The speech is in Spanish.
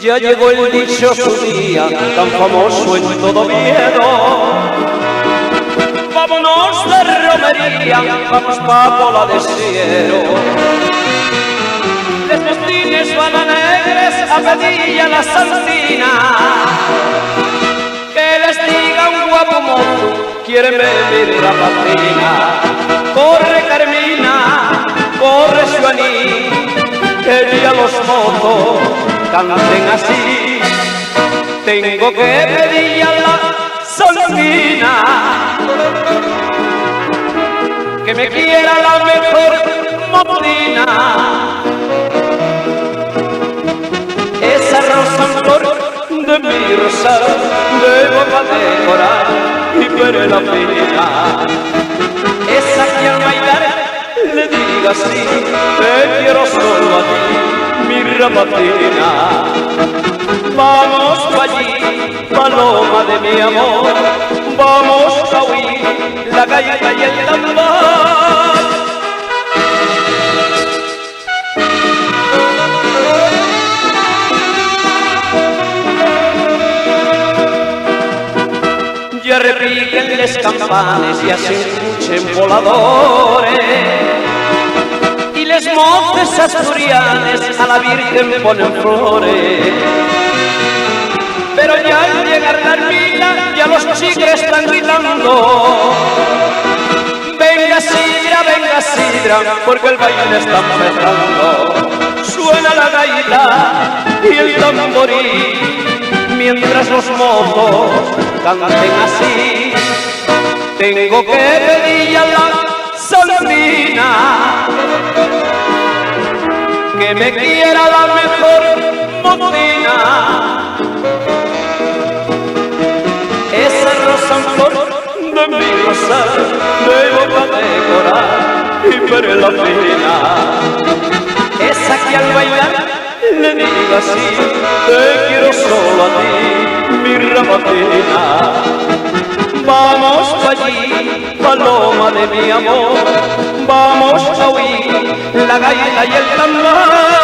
Ya llegó el dichoso día, tan famoso en todo Oviedo. Vámonos de romería, vamos pa' Pola de Siero. Les mestines van a negres a pedir a la santina. Que les diga un guapo mozo, quieren ver la patina. Corre Carmina, corre Xuaní, que ya los mozos canten así. Tengo que pedir a la solina que me quiera la mejor motina. Esa rosa en flor de mi rosal debo para decorar y ver la pena. Esa que al bailar le diga así, te quiero solo a ti, mi rapatina. Vamos pa' allí, paloma de mi amor, vamos a oír la gaita y el tambor. Ya repiquen les campanes y así escuchen voladores, y les moces asturianes a la Virgen ponen flores. Pero ya al llegar la ermita, ya los chigres están gritando. Venga sidra, porque el baile está empezando. Suena la gaita y el tamborí, mientras los mozos canten así. Tengo que pedir a la solina que me quiera la mejor motina. Esa rosa en flor de mi rosal debo para decorar y ver la pena. Esa que al bailar le diga así, te quiero solo a ti, mi rapatina. Vamos pa' allí, paloma de mi amor, vamos a oír la gaita y el tambor.